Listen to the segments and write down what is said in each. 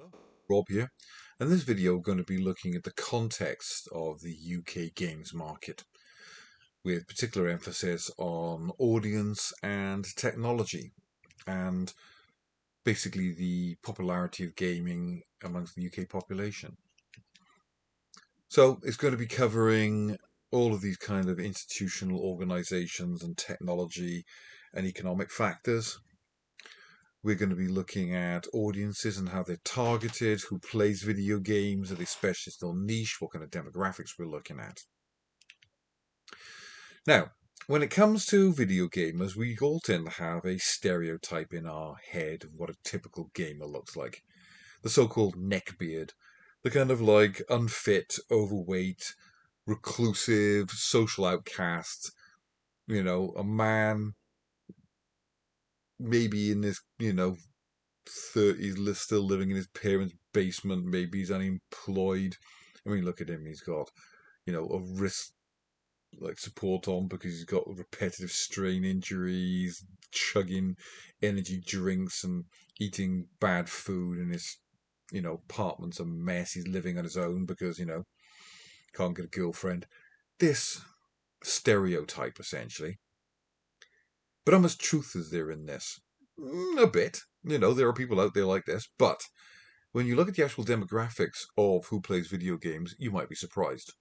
Hello, Rob here. In this video, we're going to be looking at the context of the UK games market, with particular emphasis on audience and technology, and basically the popularity of gaming amongst the UK population. So it's going to be covering all of these kind of institutional organizations and technology and economic factors. We're going to be looking at audiences and how they're targeted, who plays video games, are they specialist or niche, what kind of demographics we're looking at. Now, when it comes to video gamers, we all tend to have a stereotype in our head of what a typical gamer looks like. The so-called neckbeard, the kind of like unfit, overweight, reclusive, social outcast, a man maybe in his, 30s, still living in his parents' basement. Maybe he's unemployed. I mean, look at him. He's got, a wrist like support on because he's got repetitive strain injuries, chugging energy drinks and eating bad food. And his, apartment's a mess. He's living on his own because, can't get a girlfriend. This stereotype, essentially. But how much truth is there in this? A bit. There are people out there like this, but when you look at the actual demographics of who plays video games, you might be surprised.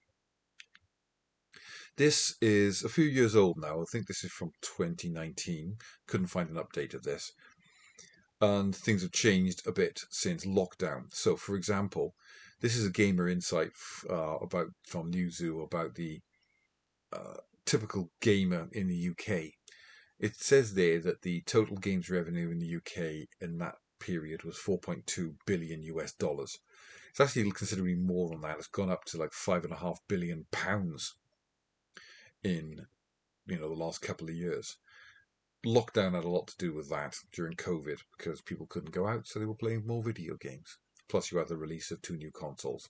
This is a few years old now. I think this is from 2019. Couldn't find an update of this. And things have changed a bit since lockdown. So, for example, this is a gamer insight about from Newzoo about the typical gamer in the UK. It says there that the total games revenue in the UK in that period was 4.2 billion US dollars. It's actually considerably more than that. It's gone up to like £5.5 billion in the last couple of years. Lockdown had a lot to do with that during COVID because people couldn't go out, so they were playing more video games. Plus, you had the release of 2 new consoles.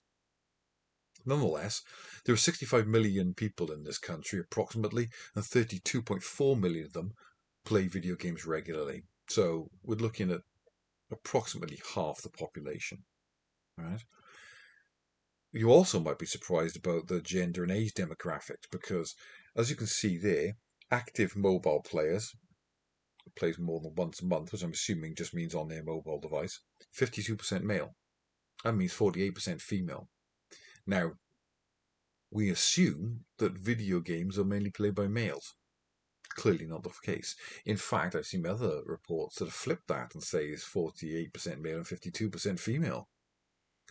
Nonetheless, there are 65 million people in this country, approximately, and 32.4 million of them play video games regularly. So we're looking at approximately half the population. Right? You also might be surprised about the gender and age demographics because, as you can see there, active mobile players plays more than once a month, which I'm assuming just means on their mobile device. 52% male. That means 48% female. Now, we assume that video games are mainly played by males. Clearly not the case. In fact, I've seen other reports that have flipped that and say it's 48% male and 52% female.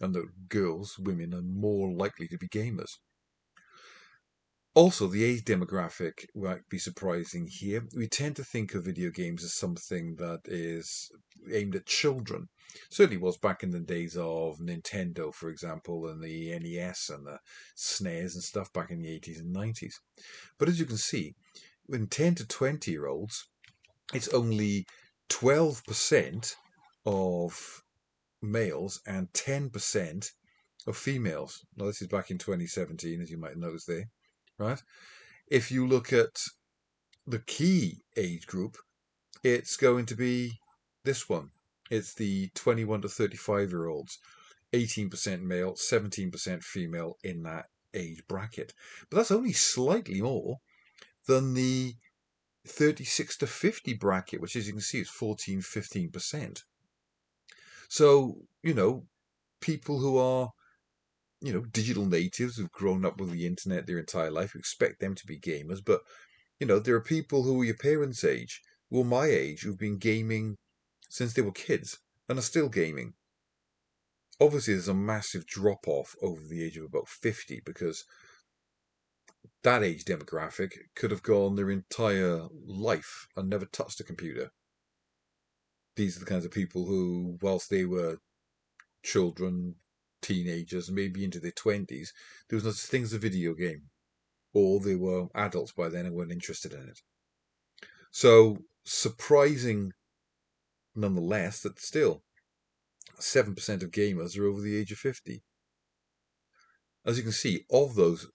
And that girls, women, are more likely to be gamers. Also, the age demographic might be surprising here. We tend to think of video games as something that is aimed at children. Certainly was back in the days of Nintendo, for example, and the NES and the SNES and stuff back in the 80s and 90s. But as you can see, in 10 to 20-year-olds, it's only 12% of males and 10% of females. Now, this is back in 2017, as you might notice there, right? If you look at the key age group, it's going to be this one. It's the 21 to 35-year-olds, 18% male, 17% female in that age bracket. But that's only slightly more than the 36 to 50 bracket, which as you can see is 14-15%. So, people who are, digital natives who've grown up with the internet their entire life, you expect them to be gamers. But, there are people who are your parents' age, who are my age, who've been gaming since they were kids and are still gaming. Obviously, there's a massive drop off over the age of about 50 because that age demographic could have gone their entire life and never touched a computer. These are the kinds of people who, whilst they were children, teenagers, maybe into their 20s, there was no such thing as a video game. Or they were adults by then and weren't interested in it. So, surprising nonetheless that still 7% of gamers are over the age of 50. As you can see, of those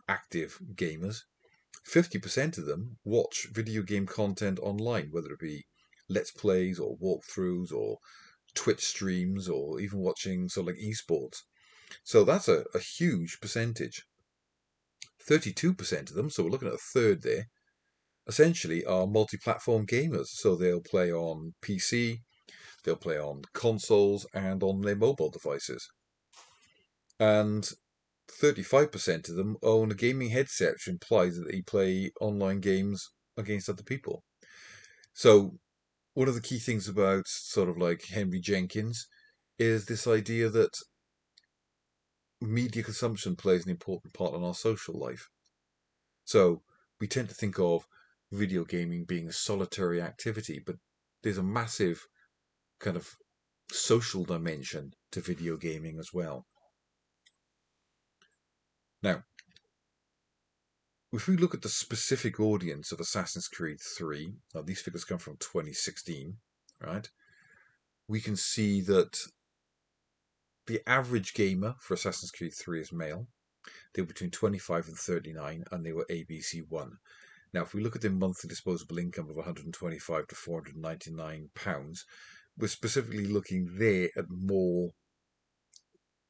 active gamers, 50% of them watch video game content online, whether it be Let's Plays or walkthroughs or Twitch streams or even watching sort of like esports. So that's a huge percentage. 32% of them, so we're looking at a third there, essentially are multi-platform gamers. So they'll play on PC, they'll play on consoles, and on their mobile devices. And 35% of them own a gaming headset, which implies that they play online games against other people. So one of the key things about sort of like Henry Jenkins is this idea that media consumption plays an important part in our social life. So we tend to think of video gaming being a solitary activity, but there's a massive kind of social dimension to video gaming as well. Now, if we look at the specific audience of Assassin's Creed 3, now these figures come from 2016, right? We can see that the average gamer for Assassin's Creed 3 is male. They were between 25 and 39, and they were ABC1. Now, if we look at their monthly disposable income of 125 to 499 pounds, we're specifically looking there at more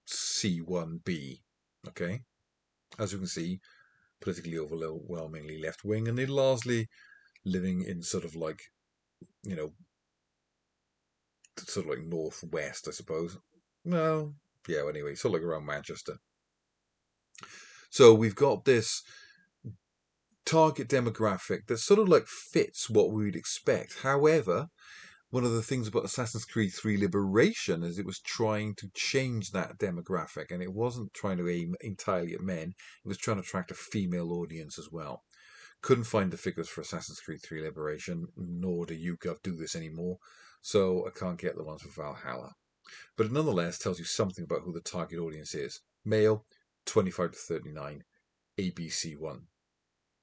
C1B. Okay, as you can see, politically overwhelmingly left wing, and they're largely living in sort of like, you know, sort of like northwest, I suppose. Well, yeah. Anyway, sort of like around Manchester. So we've got this target demographic that sort of like fits what we would expect. However, one of the things about Assassin's Creed 3 Liberation is it was trying to change that demographic, and it wasn't trying to aim entirely at men. It was trying to attract a female audience as well. Couldn't find the figures for Assassin's Creed 3 Liberation, nor do YouGov do this anymore, so I can't get the ones for Valhalla. But it nonetheless tells you something about who the target audience is. Male, 25 to 39, ABC1.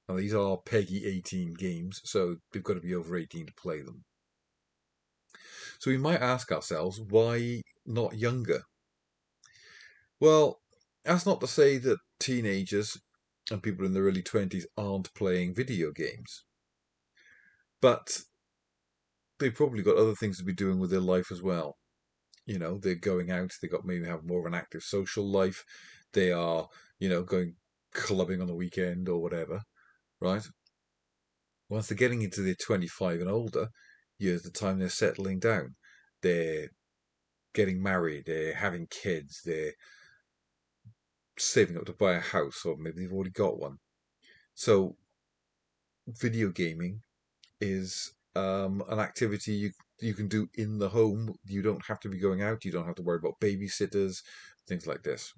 Now, these are PEGI 18 games, so they've got to be over 18 to play them. So we might ask ourselves, why not younger? Well, that's not to say that teenagers and people in their early 20s aren't playing video games. But they've probably got other things to be doing with their life as well. You know, they're going out, they got maybe have more of an active social life. They are, going clubbing on the weekend or whatever, right? Once they're getting into their 25 and older, years the time they're settling down. They're getting married, they're having kids, they're saving up to buy a house, or maybe they've already got one. So, video gaming is an activity you can do in the home. You don't have to be going out. You don't have to worry about babysitters, things like this.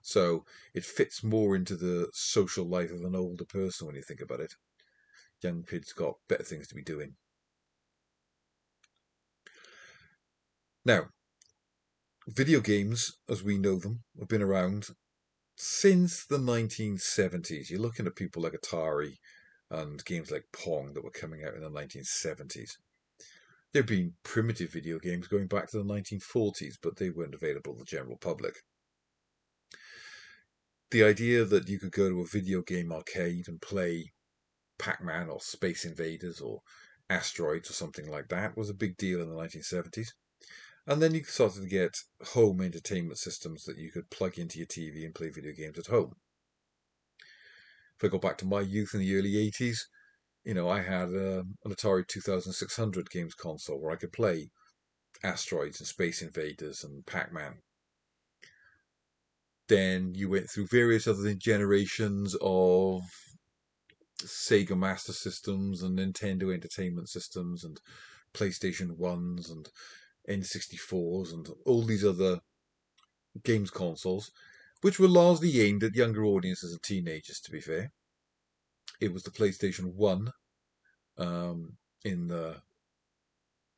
So it fits more into the social life of an older person when you think about it. Young kids got better things to be doing. Now, video games, as we know them, have been around since the 1970s. You're looking at people like Atari and games like Pong that were coming out in the 1970s. There have been primitive video games going back to the 1940s, but they weren't available to the general public. The idea that you could go to a video game arcade and play Pac-Man or Space Invaders or Asteroids or something like that was a big deal in the 1970s. And then you started to get home entertainment systems that you could plug into your TV and play video games at home. If I go back to my youth in the early 80s, I had an Atari 2600 games console where I could play Asteroids and Space Invaders and Pac-Man. Then you went through various other generations of Sega Master Systems and Nintendo Entertainment Systems and PlayStation 1s and N64s and all these other games consoles, which were largely aimed at younger audiences and teenagers, to be fair. It was the PlayStation 1 in the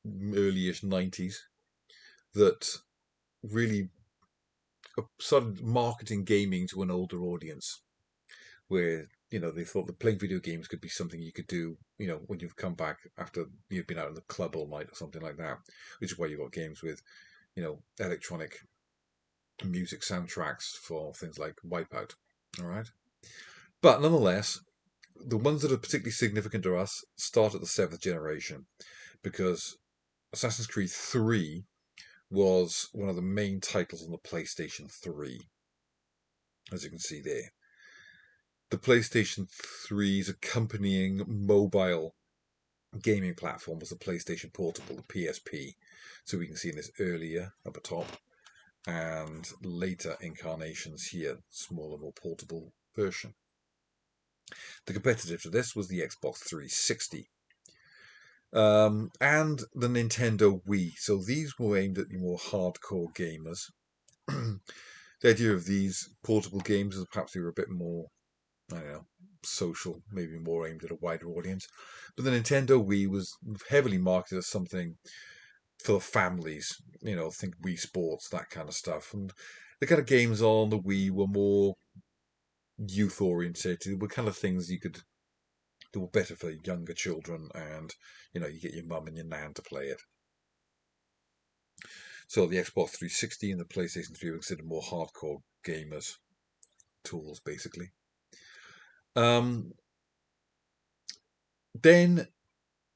early-ish 90s that really started marketing gaming to an older audience, where they thought that playing video games could be something you could do, when you've come back after you've been out in the club all night or something like that. Which is why you've got games with, electronic music soundtracks for things like Wipeout. All right, but nonetheless, the ones that are particularly significant to us start at the 7th generation, because Assassin's Creed 3 was one of the main titles on the PlayStation 3, as you can see there. The PlayStation 3's accompanying mobile gaming platform was the PlayStation Portable, the PSP. So we can see this earlier up at top and later incarnations here, smaller, more portable version. The competitor to this was the Xbox 360 and the Nintendo Wii. So these were aimed at the more hardcore gamers. The idea of these portable games is perhaps they were a bit more, I don't know, social, maybe more aimed at a wider audience. But the Nintendo Wii was heavily marketed as something for families, think Wii Sports, that kind of stuff. And the kind of games on the Wii were more youth orientated, were kind of things that were better for younger children, and you get your mum and your nan to play it. So the Xbox 360 and the PlayStation 3 were considered more hardcore gamers tools, basically. Then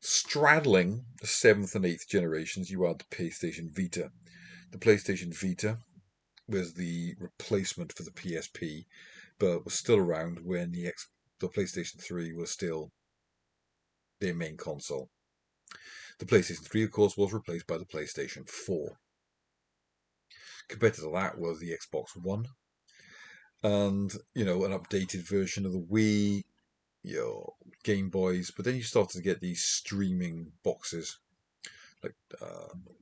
straddling the 7th and 8th generations, you had the PlayStation Vita. The PlayStation Vita was the replacement for the PSP, but was still around when the PlayStation 3 was still their main console. The PlayStation 3, of course, was replaced by the PlayStation 4. Compared to that was the Xbox One, and an updated version of the Wii, Game Boys. But then you started to get these streaming boxes, like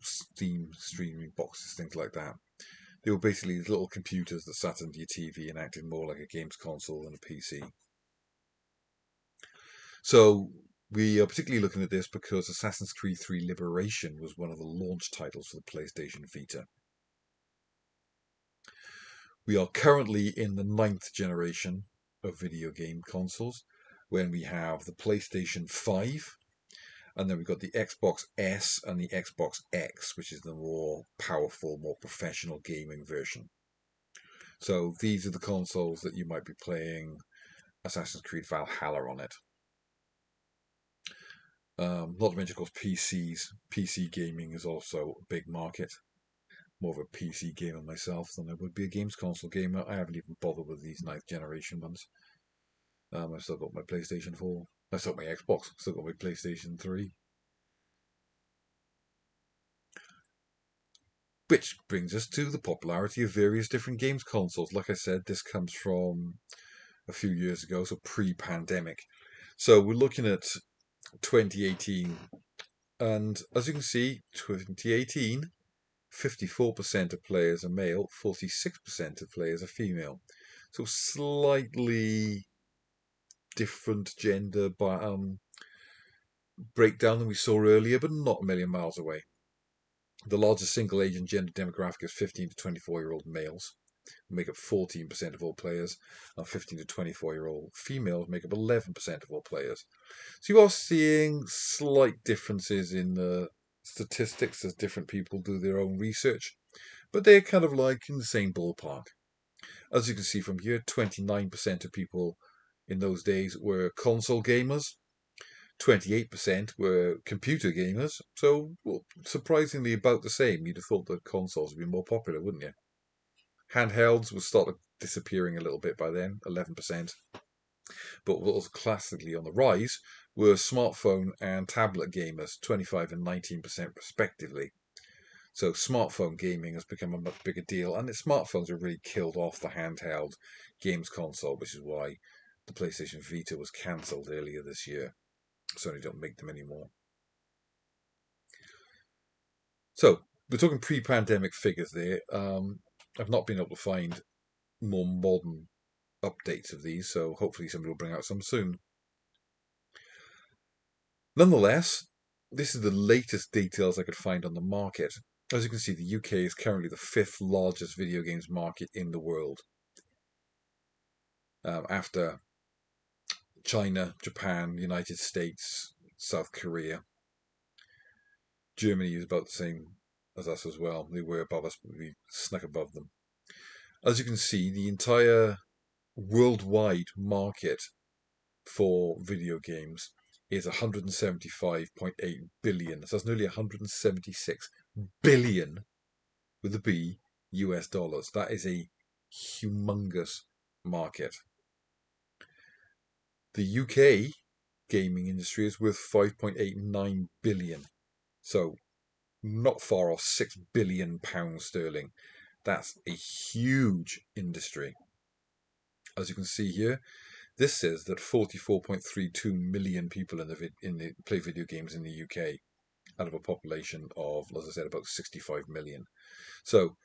Steam streaming boxes, things like that. They were basically little computers that sat under your TV and acted more like a games console than a PC. So we are particularly looking at this because Assassin's Creed 3 Liberation was one of the launch titles for the PlayStation Vita. We are currently in the 9th generation of video game consoles, when we have the PlayStation 5, and then we've got the Xbox S and the Xbox X, which is the more powerful, more professional gaming version. So these are the consoles that you might be playing Assassin's Creed Valhalla on it. Not to mention, of course, PCs. PC gaming is also a big market. More of a PC gamer myself than I would be a games console gamer. I haven't even bothered with these 9th generation ones. I've still got my PlayStation 4. I've still got my Xbox. I've still got my PlayStation 3. Which brings us to the popularity of various different games consoles. Like I said, this comes from a few years ago, so pre-pandemic. So we're looking at 2018. And as you can see, 2018, 54% of players are male, 46% of players are female. So slightly different gender breakdown than we saw earlier, but not a million miles away. The largest single age and gender demographic is 15 to 24-year-old males, who make up 14% of all players, and 15 to 24-year-old females make up 11% of all players. So you are seeing slight differences in the statistics as different people do their own research, but they're kind of like in the same ballpark. As you can see from here, 29% of people in those days were console gamers, 28% were computer gamers, so surprisingly about the same. You'd have thought that consoles would be more popular, wouldn't you? Handhelds would start disappearing a little bit by then, 11%. But what was classically on the rise were smartphone and tablet gamers, 25 and 19% respectively. So smartphone gaming has become a much bigger deal, and the smartphones have really killed off the handheld games console, which is why the PlayStation Vita was cancelled earlier this year. Sony don't make them anymore. So we're talking pre-pandemic figures there. I've not been able to find more modern updates of these, so hopefully somebody will bring out some soon. Nonetheless, this is the latest details I could find on the market. As you can see, the UK is currently the 5th largest video games market in the world, after China, Japan, United States, South Korea. Germany is about the same as us as well. They were above us, but we snuck above them. As you can see, the entire worldwide market for video games is 175.8 billion. So that's nearly 176 billion with a B, US dollars. That is a humongous market. The UK gaming industry is worth 5.89 billion. So not far off £6 billion sterling. That's a huge industry. As you can see here, this says that 44.32 million people play video games in the UK out of a population of, as I said, about 65 million. So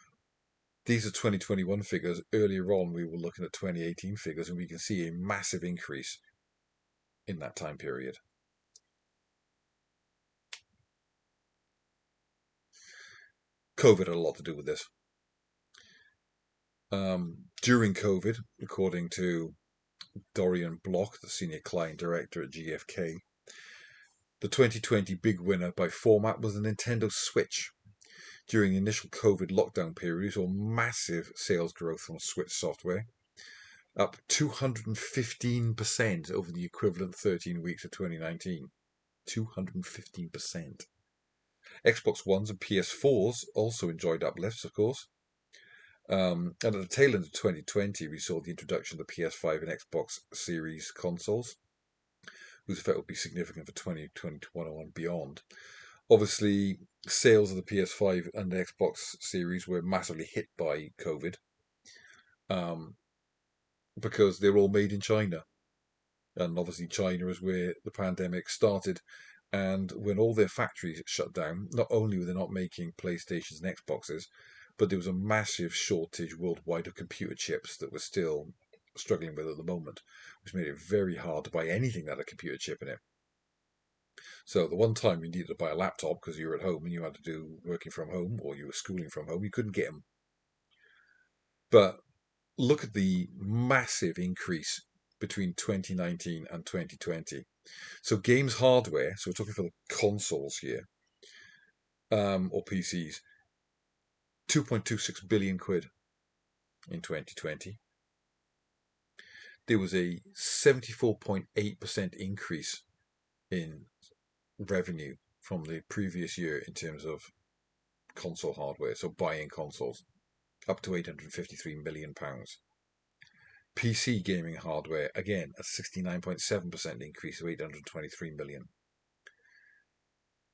these are 2021 figures. Earlier on, we were looking at 2018 figures, and we can see a massive increase in that time period. COVID had a lot to do with this. During COVID, according to Dorian Block, the senior client director at GfK, the 2020 big winner by format was the Nintendo Switch. During the initial COVID lockdown period, we saw massive sales growth from Switch software, up 215% over the equivalent 13 weeks of 2019. 215%. Xbox Ones and PS4s also enjoyed uplifts, of course. And at the tail end of 2020, we saw the introduction of the PS5 and Xbox Series consoles, whose effect will be significant for 2021 and beyond. Obviously, sales of the PS5 and the Xbox Series were massively hit by COVID because they were all made in China. And obviously, China is where the pandemic started. And when all their factories shut down, not only were they not making PlayStations and Xboxes, but there was a massive shortage worldwide of computer chips that we're still struggling with at the moment, which made it very hard to buy anything that had a computer chip in it. So the one time you needed to buy a laptop because you were at home and you had to do working from home or you were schooling from home, you couldn't get them. But look at the massive increase between 2019 and 2020. So games hardware, so we're talking for the consoles here, or PCs, 2.26 billion quid in 2020. There was a 74.8% increase in revenue from the previous year in terms of console hardware, so buying consoles, up to £853 million. PC gaming hardware, again, a 69.7% increase of 823 million.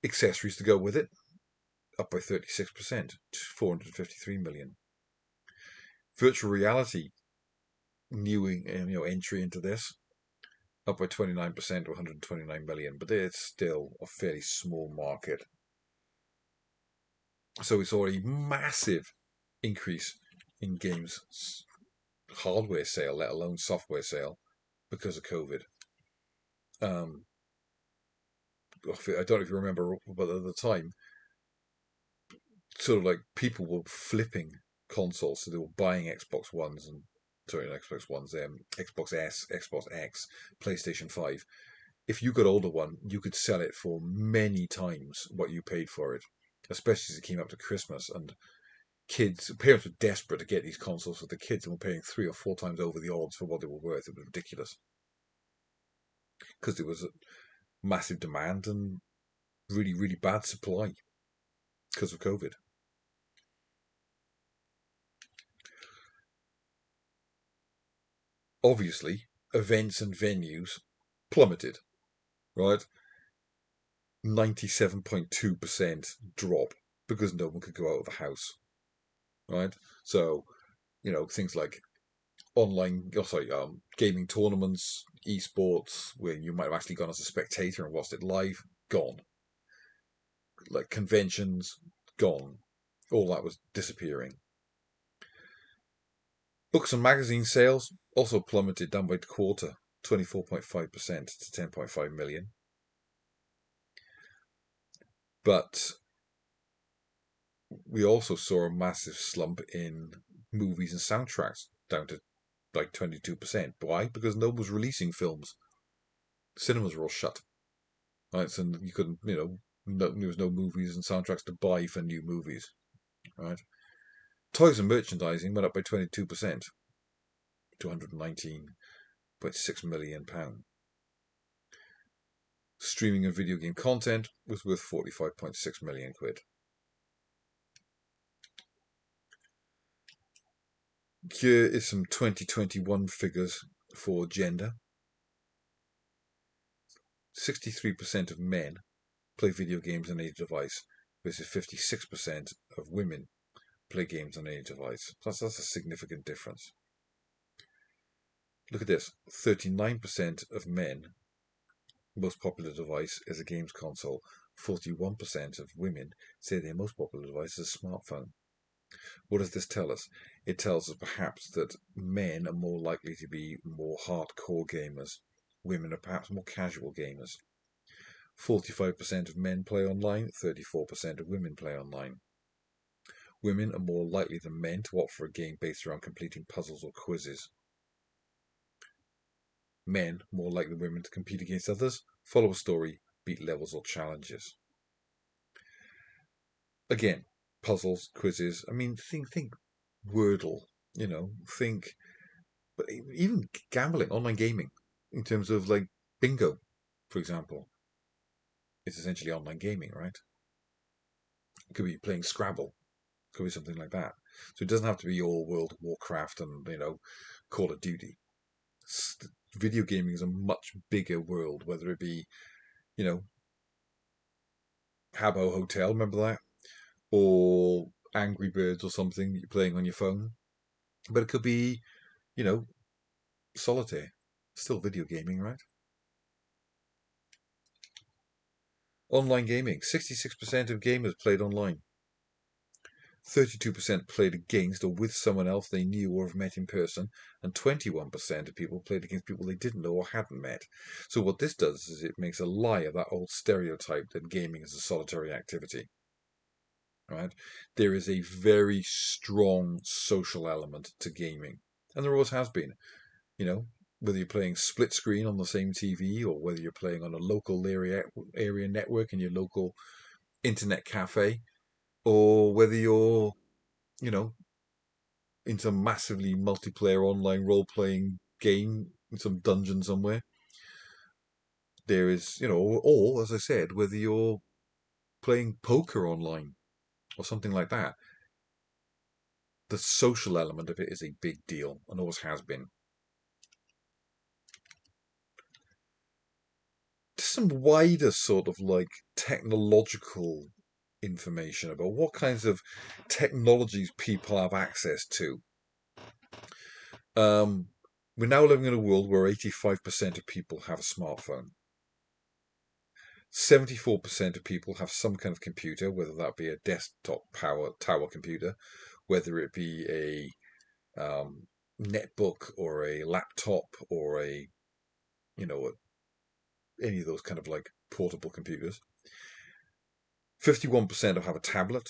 Accessories to go with it, up by 36% to 453 million. Virtual reality, new entry into this, up by 29% to 129 million, but it's still a fairly small market. So we saw a massive increase in games hardware sale, let alone software sale, because of COVID. I don't know if you remember, but at the time, sort of like people were flipping consoles, so they were buying Xbox Ones and Xbox S, Xbox X, PlayStation 5. If you got older one, you could sell it for many times what you paid for it, especially as it came up to Christmas. And parents were desperate to get these consoles for the kids and were paying 3 or 4 times over the odds for what they were worth. It was ridiculous because there was a massive demand and really, really bad supply because of COVID. Obviously, events and venues plummeted, right? 97.2% drop because no one could go out of the house, right? So, things like gaming tournaments, esports, where you might have actually gone as a spectator and watched it live, gone. Like conventions, gone. All that was disappearing. Books and magazine sales also plummeted down by a quarter, 24.5% to 10.5 million. But we also saw a massive slump in movies and soundtracks, down to like 22%. Why? Because no one was releasing films. Cinemas were all shut. Right, so you couldn't, there was no movies and soundtracks to buy for new movies. Right. Toys and merchandising went up by 22% to £119.6 million. Streaming and video game content was worth 45.6 million quid. Here is some 2021 figures for gender. 63% of men play video games on any device versus 56% of women play games on any device. That's a significant difference. Look at this. 39% of men, most popular device is a games console. 41% of women say their most popular device is a smartphone. What does this tell us? It tells us perhaps that men are more likely to be more hardcore gamers. Women are perhaps more casual gamers. 45% of men play online, 34% of women play online. Women are more likely than men to opt for a game based around completing puzzles or quizzes. Men more likely than women to compete against others, follow a story, beat levels or challenges. Again, puzzles, quizzes. I mean, think Wordle. Think, but even gambling, online gaming, in terms of like bingo, for example, it's essentially online gaming, right? It could be playing Scrabble, could be something like that. So it doesn't have to be all World of Warcraft and Call of Duty. Video gaming is a much bigger world, whether it be you know Habbo Hotel, remember that, or Angry Birds or something that you're playing on your phone. But it could be you know solitaire, still video gaming, right? Online gaming. 66% of gamers played online. 32% played against or with someone else they knew or have met in person, and 21% of people played against people they didn't know or hadn't met. So what this does is it makes a lie of that old stereotype that gaming is a solitary activity. Right? There is a very strong social element to gaming, and there always has been. Whether you're playing split screen on the same TV or whether you're playing on a local area network in your local internet cafe, or whether you're you know in some massively multiplayer online role playing game in some dungeon somewhere. There is, or as I said, whether you're playing poker online or something like that, the social element of it is a big deal and always has been. Just some wider sort of like technological information about what kinds of technologies people have access to. We're now living in a world where 85% of people have a smartphone. 74% of people have some kind of computer, whether that be a desktop tower computer, whether it be a netbook or a laptop or any of those kind of like portable computers. 51% have a tablet.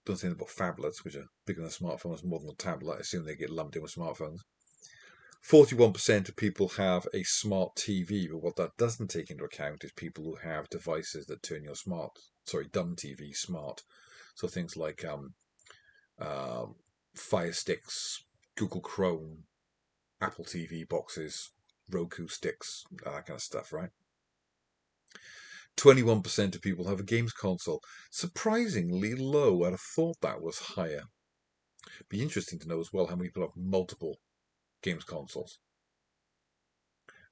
Don't say anything about phablets, which are bigger than smartphones, more than a tablet. I assume they get lumped in with smartphones. 41% of people have a smart TV, but what that doesn't take into account is people who have devices that turn your dumb TV smart. So things like Fire Sticks, Google Chrome, Apple TV boxes, Roku sticks, that kind of stuff, right? 21% of people have a games console. Surprisingly low. I'd have thought that was higher. Be interesting to know as well how many people have multiple games consoles.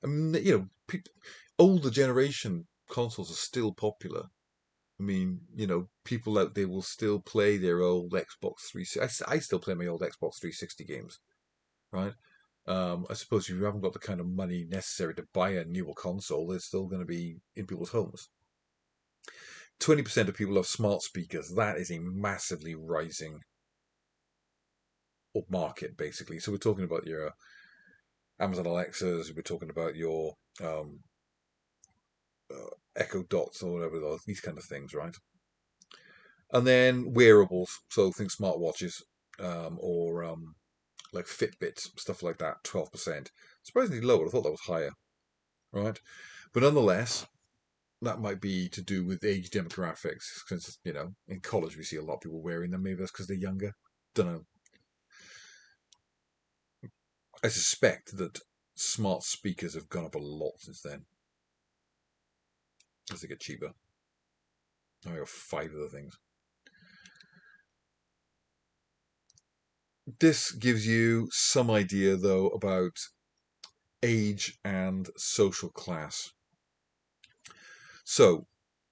I mean, older generation consoles are still popular. I mean, people out there will still play their old Xbox 360. I still play my old Xbox 360 games, right? I suppose if you haven't got the kind of money necessary to buy a newer console, they're still going to be in people's homes. 20% of people have smart speakers. That is a massively rising market, basically. So we're talking about your Amazon Alexas, we're talking about your Echo Dots or whatever these kind of things, right? And then wearables, so think smartwatches or like Fitbits, stuff like that, 12%. Surprisingly low, I thought that was higher, right? But nonetheless, that might be to do with age demographics, because, in college we see a lot of people wearing them. Maybe that's because they're younger. Don't know. I suspect that smart speakers have gone up a lot since then, as they get cheaper. I got 5 of the things. This gives you some idea, though, about age and social class. So,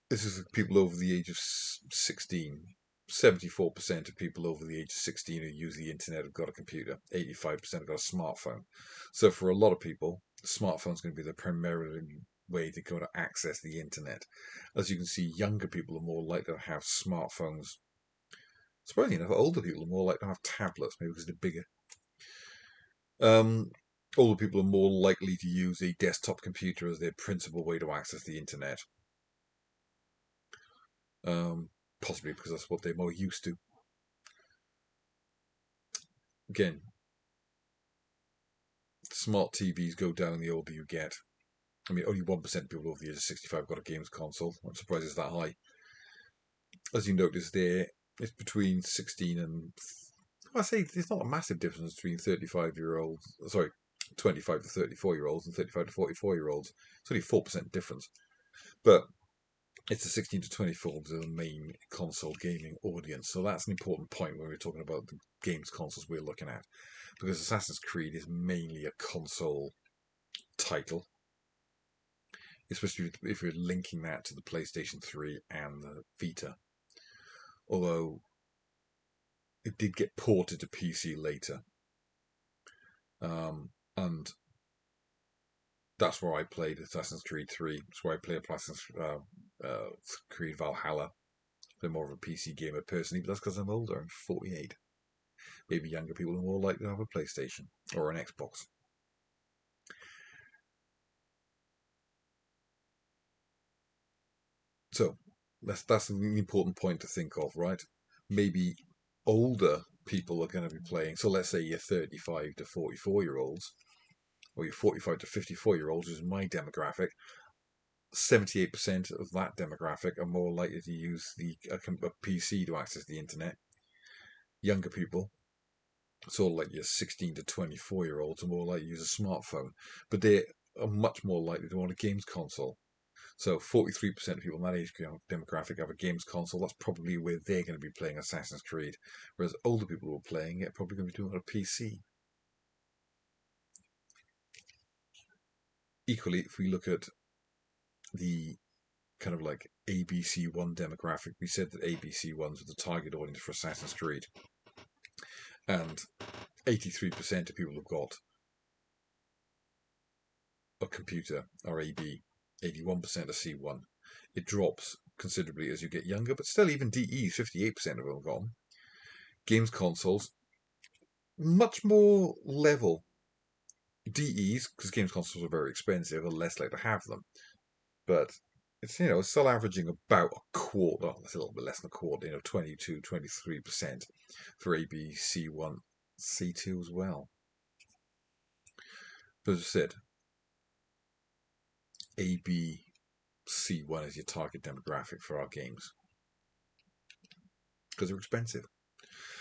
this is people over the age of 16. 74% of people over the age of 16 who use the internet have got a computer. 85% have got a smartphone. So for a lot of people, the smartphone is going to be the primary way to go to access the internet. As you can see, younger people are more likely to have smartphones. Surprisingly enough, older people are more likely to have tablets, maybe because they're bigger. Older people are more likely to use a desktop computer as their principal way to access the internet. Possibly because that's what they're more used to. Again, smart TVs go down the older you get. I mean, only 1% of people over the age of 65 got a games console. I'm surprised it's that high. As you notice there, it's between 16 and... I say there's not a massive difference between 35-year-olds, sorry, 25 to 34-year-olds and 35 to 44-year-olds. It's only 4% difference. But it's the 16 to 24 to the main console gaming audience. So that's an important point when we're talking about the games consoles we're looking at. Because Assassin's Creed is mainly a console title, especially if you're linking that to the PlayStation 3 and the Vita. Although it did get ported to PC later. And that's where I played Assassin's Creed 3. That's where I played Assassin's Creed Valhalla. I'm more of a PC gamer personally, but that's because I'm older. I'm 48. Maybe younger people are more likely to have a PlayStation or an Xbox. So that's an important point to think of, right? Maybe older people are going to be playing. So let's say you're 35 to 44-year-olds, or you're 45 to 54-year-olds, which is my demographic. 78% of that demographic are more likely to use a PC to access the internet. Younger people, sort of like your 16 to 24-year-olds, are more likely to use a smartphone, but they are much more likely to want a games console. So 43% of people in that age demographic have a games console. That's probably where they're going to be playing Assassin's Creed. Whereas older people who are playing it are probably going to be doing it on a PC. Equally, if we look at the kind of like ABC1 demographic, we said that ABC1s are the target audience for Assassin's Creed. And 83% of people who've got a computer are AB. 81% are C1. It drops considerably as you get younger, but still even DEs, 58% of them are gone. Games consoles, much more level. DEs, because games consoles are very expensive, are less likely to have them. But it's, it's still averaging about a quarter, it's a little bit less than a quarter, 22, 23% for ABC1, C2 as well. But as I said, ABC1 is your target demographic for our games because they're expensive.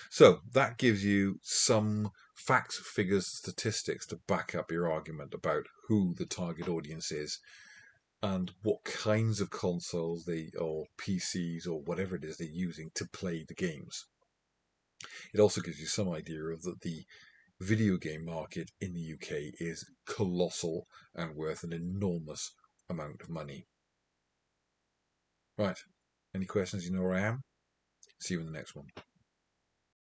So that gives you some facts, figures, statistics to back up your argument about who the target audience is and what kinds of consoles or PCs or whatever it is they're using to play the games. It also gives you some idea of that the video game market in the UK is colossal and worth an enormous amount of money. Right. Any questions? You know where I am. See you in the next one.